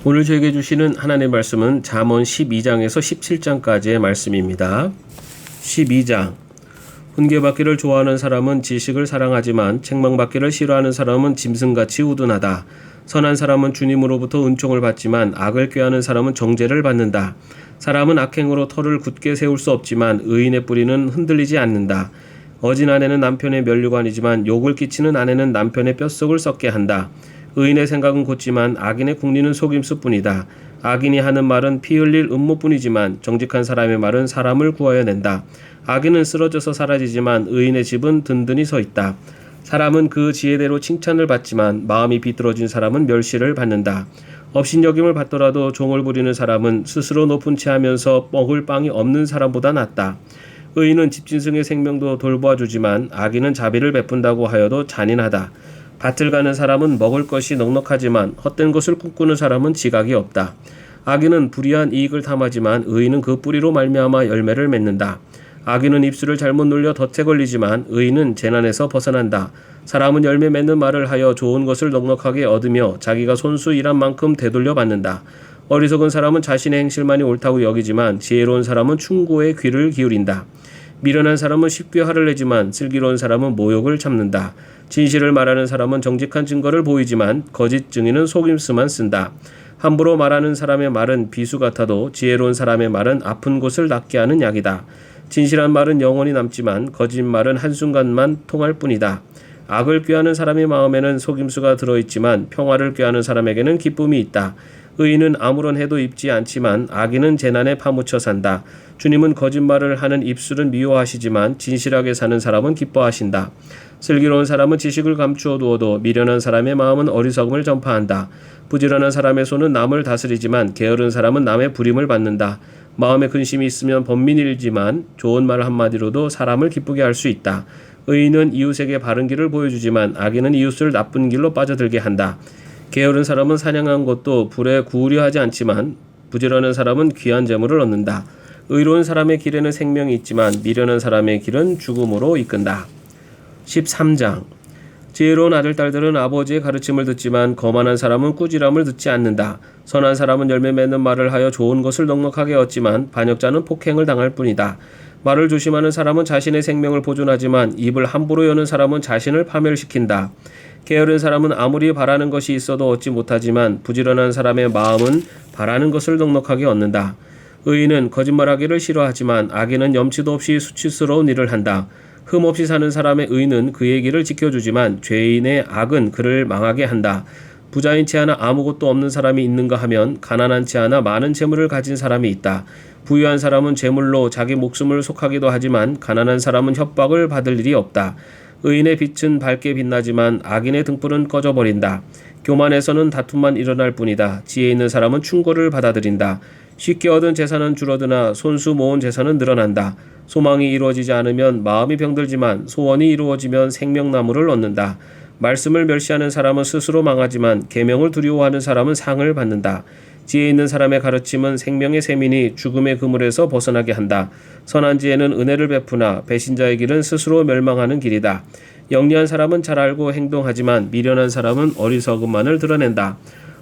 오늘 저에게 주시는 하나님의 말씀은 잠언 12장에서 17장까지의 말씀입니다. 12장. 훈계받기를 좋아하는 사람은 지식을 사랑하지만 책망받기를 싫어하는 사람은 짐승같이 우둔하다. 선한 사람은 주님으로부터 은총을 받지만 악을 꾀하는 사람은 정죄를 받는다. 사람은 악행으로 터를 굳게 세울 수 없지만 의인의 뿌리는 흔들리지 않는다. 어진 아내는 남편의 면류관이지만 욕을 끼치는 아내는 남편의 뼛속을 썩게 한다. 의인의 생각은 곧지만 악인의 궁리는 속임수뿐이다. 악인이 하는 말은 피 흘릴 음모뿐이지만 정직한 사람의 말은 사람을 구하여 낸다. 악인은 쓰러져서 사라지지만 의인의 집은 든든히 서 있다. 사람은 그 지혜대로 칭찬을 받지만 마음이 비뚤어진 사람은 멸시를 받는다. 업신여김을 받더라도 종을 부리는 사람은 스스로 높은 채 하면서 먹을 빵이 없는 사람보다 낫다. 의인은 집짐승의 생명도 돌보아주지만 악인은 자비를 베푼다고 하여도 잔인하다. 밭을 가는 사람은 먹을 것이 넉넉하지만 헛된 것을 꿈꾸는 사람은 지각이 없다. 악인은 불의한 이익을 탐하지만 의인은 그 뿌리로 말미암아 열매를 맺는다. 악인은 입술을 잘못 놀려 덫에 걸리지만 의인은 재난에서 벗어난다. 사람은 열매 맺는 말을 하여 좋은 것을 넉넉하게 얻으며 자기가 손수 일한 만큼 되돌려 받는다. 어리석은 사람은 자신의 행실만이 옳다고 여기지만 지혜로운 사람은 충고에 귀를 기울인다. 미련한 사람은 쉽게 화를 내지만 슬기로운 사람은 모욕을 참는다. 진실을 말하는 사람은 정직한 증거를 보이지만 거짓 증인은 속임수만 쓴다. 함부로 말하는 사람의 말은 비수 같아도 지혜로운 사람의 말은 아픈 곳을 낫게 하는 약이다. 진실한 말은 영원히 남지만 거짓말은 한순간만 통할 뿐이다. 악을 꾀하는 사람의 마음에는 속임수가 들어있지만 평화를 꾀하는 사람에게는 기쁨이 있다. 의인은 아무런 해도 입지 않지만 악인은 재난에 파묻혀 산다. 주님은 거짓말을 하는 입술은 미워하시지만 진실하게 사는 사람은 기뻐하신다. 슬기로운 사람은 지식을 감추어 두어도 미련한 사람의 마음은 어리석음을 전파한다. 부지런한 사람의 손은 남을 다스리지만 게으른 사람은 남의 부림을 받는다. 마음에 근심이 있으면 번민일지만 좋은 말 한마디로도 사람을 기쁘게 할 수 있다. 의인은 이웃에게 바른 길을 보여주지만 악인은 이웃을 나쁜 길로 빠져들게 한다. 게으른 사람은 사냥한 것도 불에 구우려 하지 않지만 부지런한 사람은 귀한 재물을 얻는다. 의로운 사람의 길에는 생명이 있지만 미련한 사람의 길은 죽음으로 이끈다. 13장. 지혜로운 아들딸들은 아버지의 가르침을 듣지만 거만한 사람은 꾸지람을 듣지 않는다. 선한 사람은 열매 맺는 말을 하여 좋은 것을 넉넉하게 얻지만 반역자는 폭행을 당할 뿐이다. 말을 조심하는 사람은 자신의 생명을 보존하지만 입을 함부로 여는 사람은 자신을 파멸시킨다. 게으른 사람은 아무리 바라는 것이 있어도 얻지 못하지만 부지런한 사람의 마음은 바라는 것을 넉넉하게 얻는다. 의인은 거짓말하기를 싫어하지만 악인은 염치도 없이 수치스러운 일을 한다. 흠없이 사는 사람의 의는 그의 길을 지켜주지만 죄인의 악은 그를 망하게 한다. 부자인 채 하나 아무것도 없는 사람이 있는가 하면 가난한 채 하나 많은 재물을 가진 사람이 있다. 부유한 사람은 재물로 자기 목숨을 속하기도 하지만 가난한 사람은 협박을 받을 일이 없다. 의인의 빛은 밝게 빛나지만 악인의 등불은 꺼져버린다. 교만에서는 다툼만 일어날 뿐이다. 지혜 있는 사람은 충고를 받아들인다. 쉽게 얻은 재산은 줄어드나 손수 모은 재산은 늘어난다. 소망이 이루어지지 않으면 마음이 병들지만 소원이 이루어지면 생명나무를 얻는다. 말씀을 멸시하는 사람은 스스로 망하지만 계명을 두려워하는 사람은 상을 받는다. 지혜 있는 사람의 가르침은 생명의 샘이니 죽음의 그물에서 벗어나게 한다. 선한 지혜는 은혜를 베푸나 배신자의 길은 스스로 멸망하는 길이다. 영리한 사람은 잘 알고 행동하지만 미련한 사람은 어리석음만을 드러낸다.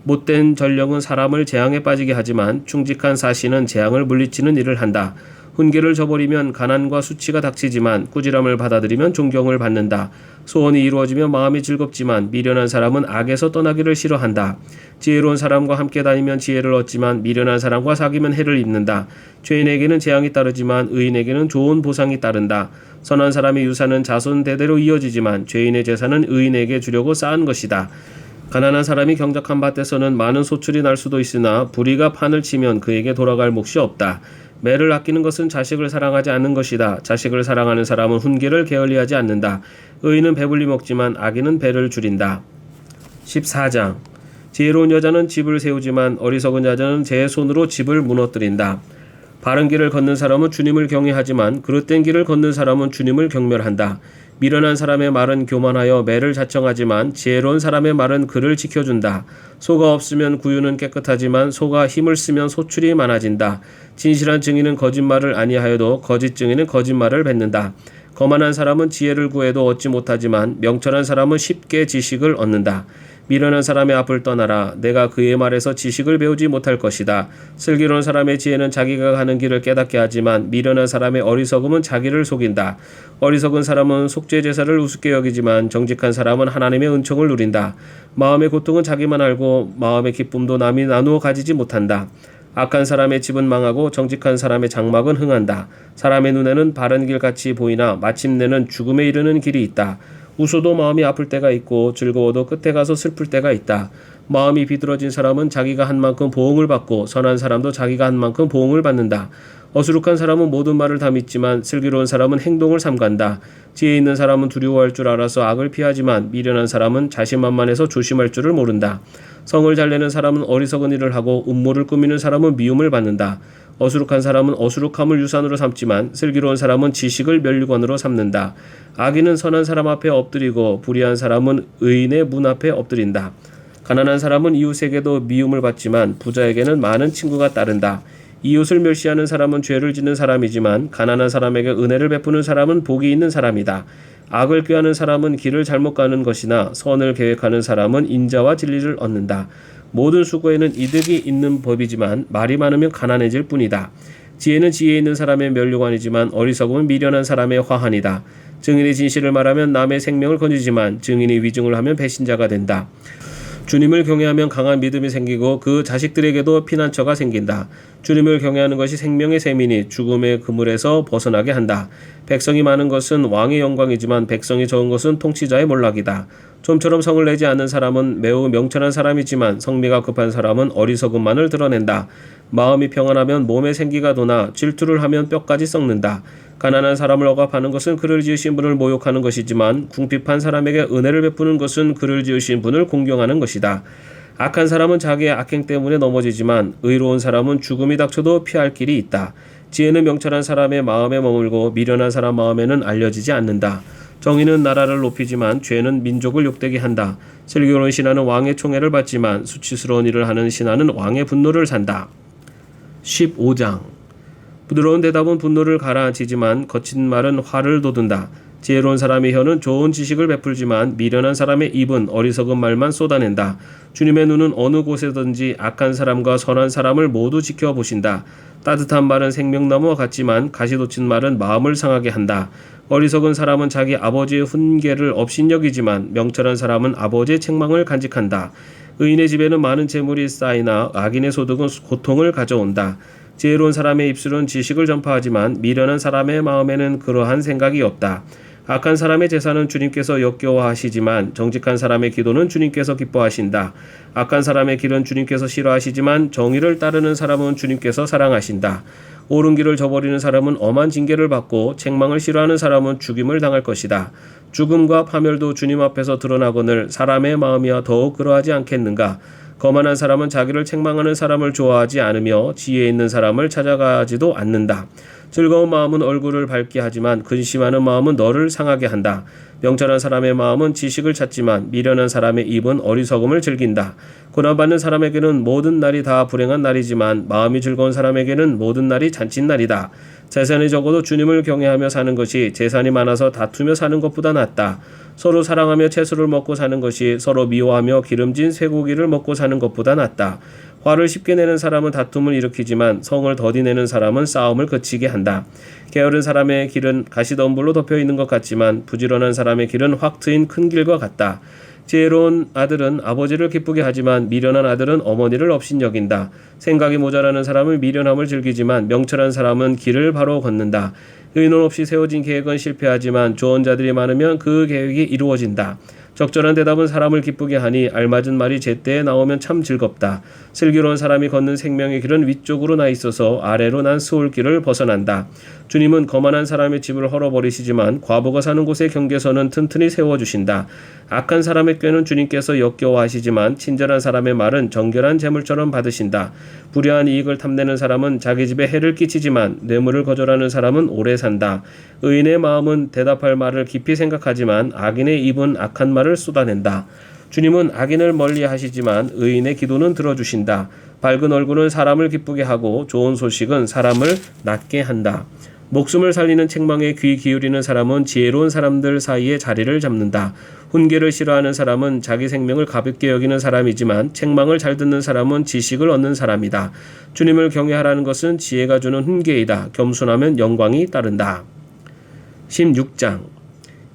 못된 전령은 사람을 재앙에 빠지게 하지만 충직한 사신은 재앙을 물리치는 일을 한다. 훈계를 저버리면 가난과 수치가 닥치지만 꾸지람을 받아들이면 존경을 받는다. 소원이 이루어지면 마음이 즐겁지만 미련한 사람은 악에서 떠나기를 싫어한다. 지혜로운 사람과 함께 다니면 지혜를 얻지만 미련한 사람과 사귀면 해를 입는다. 죄인에게는 재앙이 따르지만 의인에게는 좋은 보상이 따른다. 선한 사람의 유산은 자손 대대로 이어지지만 죄인의 재산은 의인에게 주려고 쌓은 것이다. 가난한 사람이 경작한 밭에서는 많은 소출이 날 수도 있으나 불의가 판을 치면 그에게 돌아갈 몫이 없다. 매를 아끼는 것은 자식을 사랑하지 않는 것이다. 자식을 사랑하는 사람은 훈계를 게을리하지 않는다. 의인은 배불리 먹지만 악인은 배를 줄인다. 14장. 지혜로운 여자는 집을 세우지만 어리석은 여자는 제 손으로 집을 무너뜨린다. 바른 길을 걷는 사람은 주님을 경외하지만 그릇된 길을 걷는 사람은 주님을 경멸한다. 미련한 사람의 말은 교만하여 매를 자청하지만 지혜로운 사람의 말은 그를 지켜준다. 소가 없으면 구유는 깨끗하지만 소가 힘을 쓰면 소출이 많아진다. 진실한 증인은 거짓말을 아니하여도 거짓 증인은 거짓말을 뱉는다. 거만한 사람은 지혜를 구해도 얻지 못하지만 명철한 사람은 쉽게 지식을 얻는다. 미련한 사람의 앞을 떠나라. 내가 그의 말에서 지식을 배우지 못할 것이다. 슬기로운 사람의 지혜는 자기가 가는 길을 깨닫게 하지만 미련한 사람의 어리석음은 자기를 속인다. 어리석은 사람은 속죄 제사를 우습게 여기지만 정직한 사람은 하나님의 은총을 누린다. 마음의 고통은 자기만 알고 마음의 기쁨도 남이 나누어 가지지 못한다. 악한 사람의 집은 망하고 정직한 사람의 장막은 흥한다. 사람의 눈에는 바른 길같이 보이나 마침내는 죽음에 이르는 길이 있다. 웃어도 마음이 아플 때가 있고 즐거워도 끝에 가서 슬플 때가 있다. 마음이 비뚤어진 사람은 자기가 한 만큼 보응을 받고 선한 사람도 자기가 한 만큼 보응을 받는다. 어수룩한 사람은 모든 말을 다 믿지만 슬기로운 사람은 행동을 삼간다. 지혜 있는 사람은 두려워할 줄 알아서 악을 피하지만 미련한 사람은 자신만만해서 조심할 줄을 모른다. 성을 잘 내는 사람은 어리석은 일을 하고 음모를 꾸미는 사람은 미움을 받는다. 어수룩한 사람은 어수룩함을 유산으로 삼지만 슬기로운 사람은 지식을 면류관으로 삼는다. 악인은 선한 사람 앞에 엎드리고 불의한 사람은 의인의 문 앞에 엎드린다. 가난한 사람은 이웃에게도 미움을 받지만 부자에게는 많은 친구가 따른다. 이웃을 멸시하는 사람은 죄를 짓는 사람이지만 가난한 사람에게 은혜를 베푸는 사람은 복이 있는 사람이다. 악을 꾀하는 사람은 길을 잘못 가는 것이나 선을 계획하는 사람은 인자와 진리를 얻는다. 모든 수고에는 이득이 있는 법이지만 말이 많으면 가난해질 뿐이다. 지혜는 지혜 있는 사람의 면류관이지만 어리석음은 미련한 사람의 화환이다. 증인이 진실을 말하면 남의 생명을 건지지만 증인이 위증을 하면 배신자가 된다. 주님을 경외하면 강한 믿음이 생기고 그 자식들에게도 피난처가 생긴다. 주님을 경외하는 것이 생명의 셈이니 죽음의 그물에서 벗어나게 한다. 백성이 많은 것은 왕의 영광이지만 백성이 적은 것은 통치자의 몰락이다. 좀처럼 성을 내지 않는 사람은 매우 명철한 사람이지만 성미가 급한 사람은 어리석음만을 드러낸다. 마음이 평안하면 몸에 생기가 도나 질투를 하면 뼈까지 썩는다. 가난한 사람을 억압하는 것은 그를 지으신 분을 모욕하는 것이지만 궁핍한 사람에게 은혜를 베푸는 것은 그를 지으신 분을 공경하는 것이다. 악한 사람은 자기의 악행 때문에 넘어지지만 의로운 사람은 죽음이 닥쳐도 피할 길이 있다. 지혜는 명철한 사람의 마음에 머물고 미련한 사람 마음에는 알려지지 않는다. 정의는 나라를 높이지만 죄는 민족을 욕되게 한다. 슬기로운 신하는 왕의 총애를 받지만 수치스러운 일을 하는 신하는 왕의 분노를 산다. 15장 부드러운 대답은 분노를 가라앉히지만 거친 말은 화를 돋운다. 지혜로운 사람의 혀는 좋은 지식을 베풀지만 미련한 사람의 입은 어리석은 말만 쏟아낸다. 주님의 눈은 어느 곳에든지 악한 사람과 선한 사람을 모두 지켜보신다. 따뜻한 말은 생명나무와 같지만 가시 돋친 말은 마음을 상하게 한다. 어리석은 사람은 자기 아버지의 훈계를 업신여기지만 명철한 사람은 아버지의 책망을 간직한다. 의인의 집에는 많은 재물이 쌓이나 악인의 소득은 고통을 가져온다. 지혜로운 사람의 입술은 지식을 전파하지만 미련한 사람의 마음에는 그러한 생각이 없다. 악한 사람의 제사는 주님께서 역겨워하시지만 정직한 사람의 기도는 주님께서 기뻐하신다. 악한 사람의 길은 주님께서 싫어하시지만 정의를 따르는 사람은 주님께서 사랑하신다. 옳은 길을 저버리는 사람은 엄한 징계를 받고 책망을 싫어하는 사람은 죽임을 당할 것이다. 죽음과 파멸도 주님 앞에서 드러나거늘 사람의 마음이야 더욱 그러하지 않겠는가. 거만한 사람은 자기를 책망하는 사람을 좋아하지 않으며 지혜 있는 사람을 찾아가지도 않는다. 즐거운 마음은 얼굴을 밝게 하지만 근심하는 마음은 너를 상하게 한다. 명철한 사람의 마음은 지식을 찾지만 미련한 사람의 입은 어리석음을 즐긴다. 고난받는 사람에게는 모든 날이 다 불행한 날이지만 마음이 즐거운 사람에게는 모든 날이 잔칫날이다. 재산이 적어도 주님을 경외하며 사는 것이 재산이 많아서 다투며 사는 것보다 낫다. 서로 사랑하며 채소를 먹고 사는 것이 서로 미워하며 기름진 쇠고기를 먹고 사는 것보다 낫다. 화를 쉽게 내는 사람은 다툼을 일으키지만 성을 더디 내는 사람은 싸움을 그치게 한다. 게으른 사람의 길은 가시덤불로 덮여 있는 것 같지만 부지런한 사람의 길은 확 트인 큰 길과 같다. 지혜로운 아들은 아버지를 기쁘게 하지만 미련한 아들은 어머니를 업신여긴다. 생각이 모자라는 사람은 미련함을 즐기지만 명철한 사람은 길을 바로 걷는다. 의논 없이 세워진 계획은 실패하지만 조언자들이 많으면 그 계획이 이루어진다. 적절한 대답은 사람을 기쁘게 하니 알맞은 말이 제때에 나오면 참 즐겁다. 슬기로운 사람이 걷는 생명의 길은 위쪽으로 나 있어서 아래로 난 스올길을 벗어난다. 주님은 거만한 사람의 집을 헐어버리시지만 과부가 사는 곳의 경계선은 튼튼히 세워주신다. 악한 사람의 꾀는 주님께서 역겨워하시지만 친절한 사람의 말은 정결한 재물처럼 받으신다. 불의한 이익을 탐내는 사람은 자기 집에 해를 끼치지만 뇌물을 거절하는 사람은 오래 산다. 의인의 마음은 대답할 말을 깊이 생각하지만 악인의 입은 악한 말을 쏟아낸다. 주님은 악인을 멀리 하시지만 의인의 기도는 들어주신다. 밝은 얼굴은 사람을 기쁘게 하고 좋은 소식은 사람을 낫게 한다. 목숨을 살리는 책망에 귀 기울이는 사람은 지혜로운 사람들 사이에 자리를 잡는다. 훈계를 싫어하는 사람은 자기 생명을 가볍게 여기는 사람이지만 책망을 잘 듣는 사람은 지식을 얻는 사람이다. 주님을 경외하라는 것은 지혜가 주는 훈계이다. 겸손하면 영광이 따른다. 16장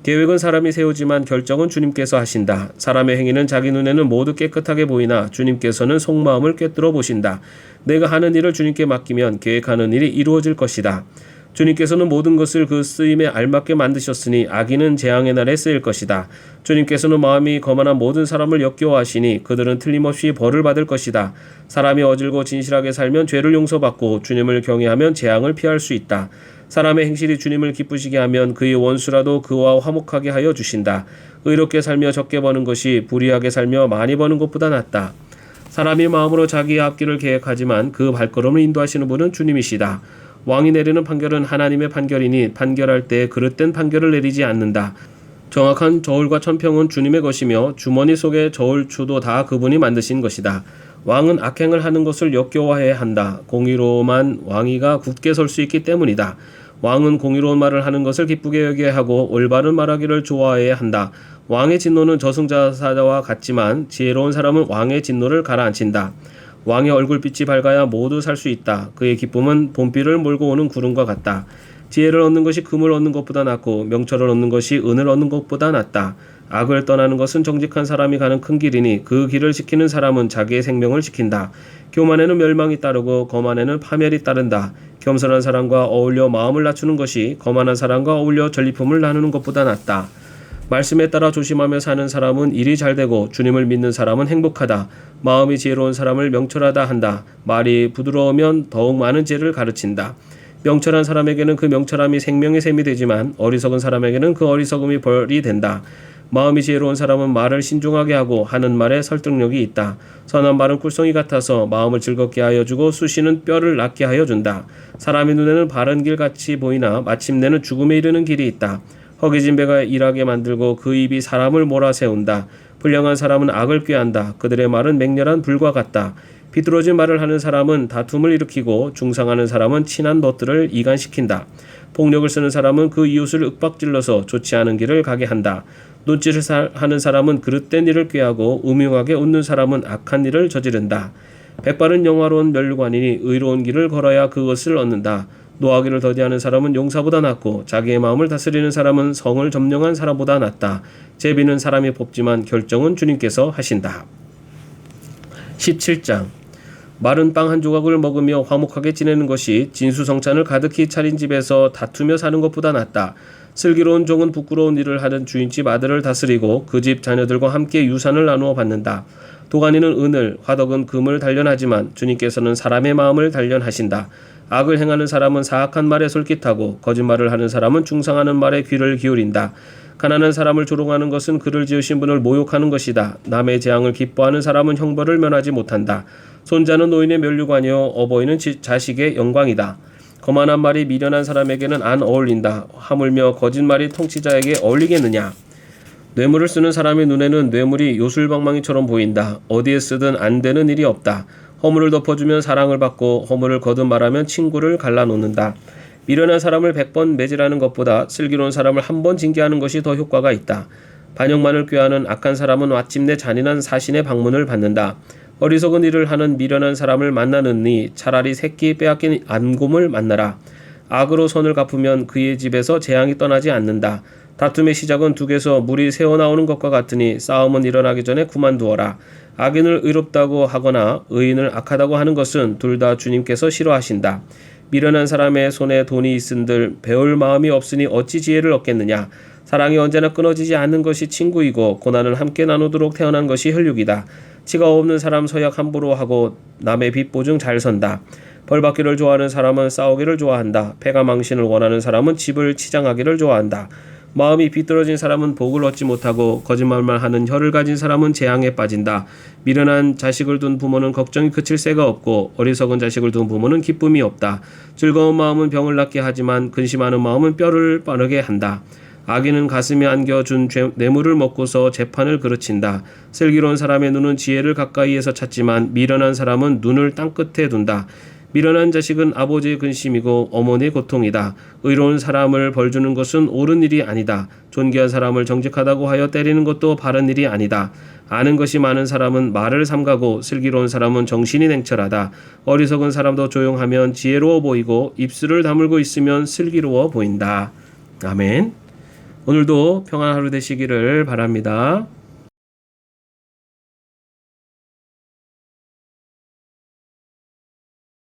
계획은 사람이 세우지만 결정은 주님께서 하신다. 사람의 행위는 자기 눈에는 모두 깨끗하게 보이나 주님께서는 속마음을 꿰뚫어 보신다. 내가 하는 일을 주님께 맡기면 계획하는 일이 이루어질 것이다. 주님께서는 모든 것을 그 쓰임에 알맞게 만드셨으니 악인은 재앙의 날에 쓰일 것이다. 주님께서는 마음이 거만한 모든 사람을 역겨워하시니 그들은 틀림없이 벌을 받을 것이다. 사람이 어질고 진실하게 살면 죄를 용서받고 주님을 경외하면 재앙을 피할 수 있다. 사람의 행실이 주님을 기쁘시게 하면 그의 원수라도 그와 화목하게 하여 주신다. 의롭게 살며 적게 버는 것이 불의하게 살며 많이 버는 것보다 낫다. 사람이 마음으로 자기의 앞길을 계획하지만 그 발걸음을 인도하시는 분은 주님이시다. 왕이 내리는 판결은 하나님의 판결이니 판결할 때 그릇된 판결을 내리지 않는다. 정확한 저울과 천평은 주님의 것이며 주머니 속의 저울추도 다 그분이 만드신 것이다. 왕은 악행을 하는 것을 역겨워해야 한다. 공의로만 왕위가 굳게 설 수 있기 때문이다. 왕은 공의로운 말을 하는 것을 기쁘게 여겨야 하고 올바른 말하기를 좋아해야 한다. 왕의 진노는 저승자사자와 같지만 지혜로운 사람은 왕의 진노를 가라앉힌다. 왕의 얼굴빛이 밝아야 모두 살 수 있다. 그의 기쁨은 봄비를 몰고 오는 구름과 같다. 지혜를 얻는 것이 금을 얻는 것보다 낫고 명철을 얻는 것이 은을 얻는 것보다 낫다. 악을 떠나는 것은 정직한 사람이 가는 큰 길이니 그 길을 지키는 사람은 자기의 생명을 지킨다. 교만에는 멸망이 따르고 거만에는 파멸이 따른다. 겸손한 사람과 어울려 마음을 낮추는 것이 거만한 사람과 어울려 전리품을 나누는 것보다 낫다. 말씀에 따라 조심하며 사는 사람은 일이 잘되고 주님을 믿는 사람은 행복하다. 마음이 지혜로운 사람을 명철하다 한다. 말이 부드러우면 더욱 많은 지혜를 가르친다. 명철한 사람에게는 그 명철함이 생명의 샘이 되지만 어리석은 사람에게는 그 어리석음이 벌이 된다. 마음이 지혜로운 사람은 말을 신중하게 하고 하는 말에 설득력이 있다. 선한 말은 꿀송이 같아서 마음을 즐겁게 하여 주고 수시는 뼈를 낫게 하여 준다. 사람의 눈에는 바른 길같이 보이나 마침내는 죽음에 이르는 길이 있다. 허기진 배가 일하게 만들고 그 입이 사람을 몰아세운다. 불량한 사람은 악을 꾀한다. 그들의 말은 맹렬한 불과 같다. 비뚤어진 말을 하는 사람은 다툼을 일으키고 중상하는 사람은 친한 벗들을 이간시킨다. 폭력을 쓰는 사람은 그 이웃을 윽박질러서 좋지 않은 길을 가게 한다. 눈짓을 하는 사람은 그릇된 일을 꾀하고 음흉하게 웃는 사람은 악한 일을 저지른다. 백발은 영화로운 멸관이니 의로운 길을 걸어야 그것을 얻는다. 노하기를 더디하는 사람은 용사보다 낫고 자기의 마음을 다스리는 사람은 성을 점령한 사람보다 낫다. 제비는 사람이 뽑지만 결정은 주님께서 하신다. 17장 마른 빵 한 조각을 먹으며 화목하게 지내는 것이 진수성찬을 가득히 차린 집에서 다투며 사는 것보다 낫다. 슬기로운 종은 부끄러운 일을 하는 주인집 아들을 다스리고 그 집 자녀들과 함께 유산을 나누어 받는다. 도가니는 은을, 화덕은 금을 단련하지만 주님께서는 사람의 마음을 단련하신다. 악을 행하는 사람은 사악한 말에 솔깃하고 거짓말을 하는 사람은 중상하는 말에 귀를 기울인다. 가난한 사람을 조롱하는 것은 그를 지으신 분을 모욕하는 것이다. 남의 재앙을 기뻐하는 사람은 형벌을 면하지 못한다. 손자는 노인의 면류관이요 어버이는 자식의 영광이다. 거만한 말이 미련한 사람에게는 안 어울린다. 하물며 거짓말이 통치자에게 어울리겠느냐. 뇌물을 쓰는 사람의 눈에는 뇌물이 요술방망이처럼 보인다. 어디에 쓰든 안 되는 일이 없다. 허물을 덮어주면 사랑을 받고 허물을 거듭 말하면 친구를 갈라놓는다. 미련한 사람을 100번 매질하는 것보다 슬기로운 사람을 한 번 징계하는 것이 더 효과가 있다. 반역만을 꾀하는 악한 사람은 마침내 잔인한 사신의 방문을 받는다. 어리석은 일을 하는 미련한 사람을 만나느니 차라리 새끼 빼앗긴 안곰을 만나라. 악으로 선을 갚으면 그의 집에서 재앙이 떠나지 않는다. 다툼의 시작은 둑에서 물이 새어나오는 것과 같으니 싸움은 일어나기 전에 그만두어라. 악인을 의롭다고 하거나 의인을 악하다고 하는 것은 둘 다 주님께서 싫어하신다. 미련한 사람의 손에 돈이 있은들 배울 마음이 없으니 어찌 지혜를 얻겠느냐. 사랑이 언제나 끊어지지 않는 것이 친구이고 고난을 함께 나누도록 태어난 것이 혈육이다. 치가 없는 사람 서약 함부로 하고 남의 빚 보증 잘 선다. 벌받기를 좋아하는 사람은 싸우기를 좋아한다. 패가 망신을 원하는 사람은 집을 치장하기를 좋아한다. 마음이 비뚤어진 사람은 복을 얻지 못하고 거짓말만 하는 혀를 가진 사람은 재앙에 빠진다. 미련한 자식을 둔 부모는 걱정이 그칠 새가 없고 어리석은 자식을 둔 부모는 기쁨이 없다. 즐거운 마음은 병을 낫게 하지만 근심하는 마음은 뼈를 빠르게 한다. 악인은 가슴에 안겨준 뇌물을 먹고서 재판을 그르친다. 슬기로운 사람의 눈은 지혜를 가까이에서 찾지만 미련한 사람은 눈을 땅끝에 둔다. 미련한 자식은 아버지의 근심이고 어머니의 고통이다. 의로운 사람을 벌주는 것은 옳은 일이 아니다. 존귀한 사람을 정직하다고 하여 때리는 것도 바른 일이 아니다. 아는 것이 많은 사람은 말을 삼가고 슬기로운 사람은 정신이 냉철하다. 어리석은 사람도 조용하면 지혜로워 보이고 입술을 다물고 있으면 슬기로워 보인다. 아멘. 오늘도 평안한 하루 되시기를 바랍니다.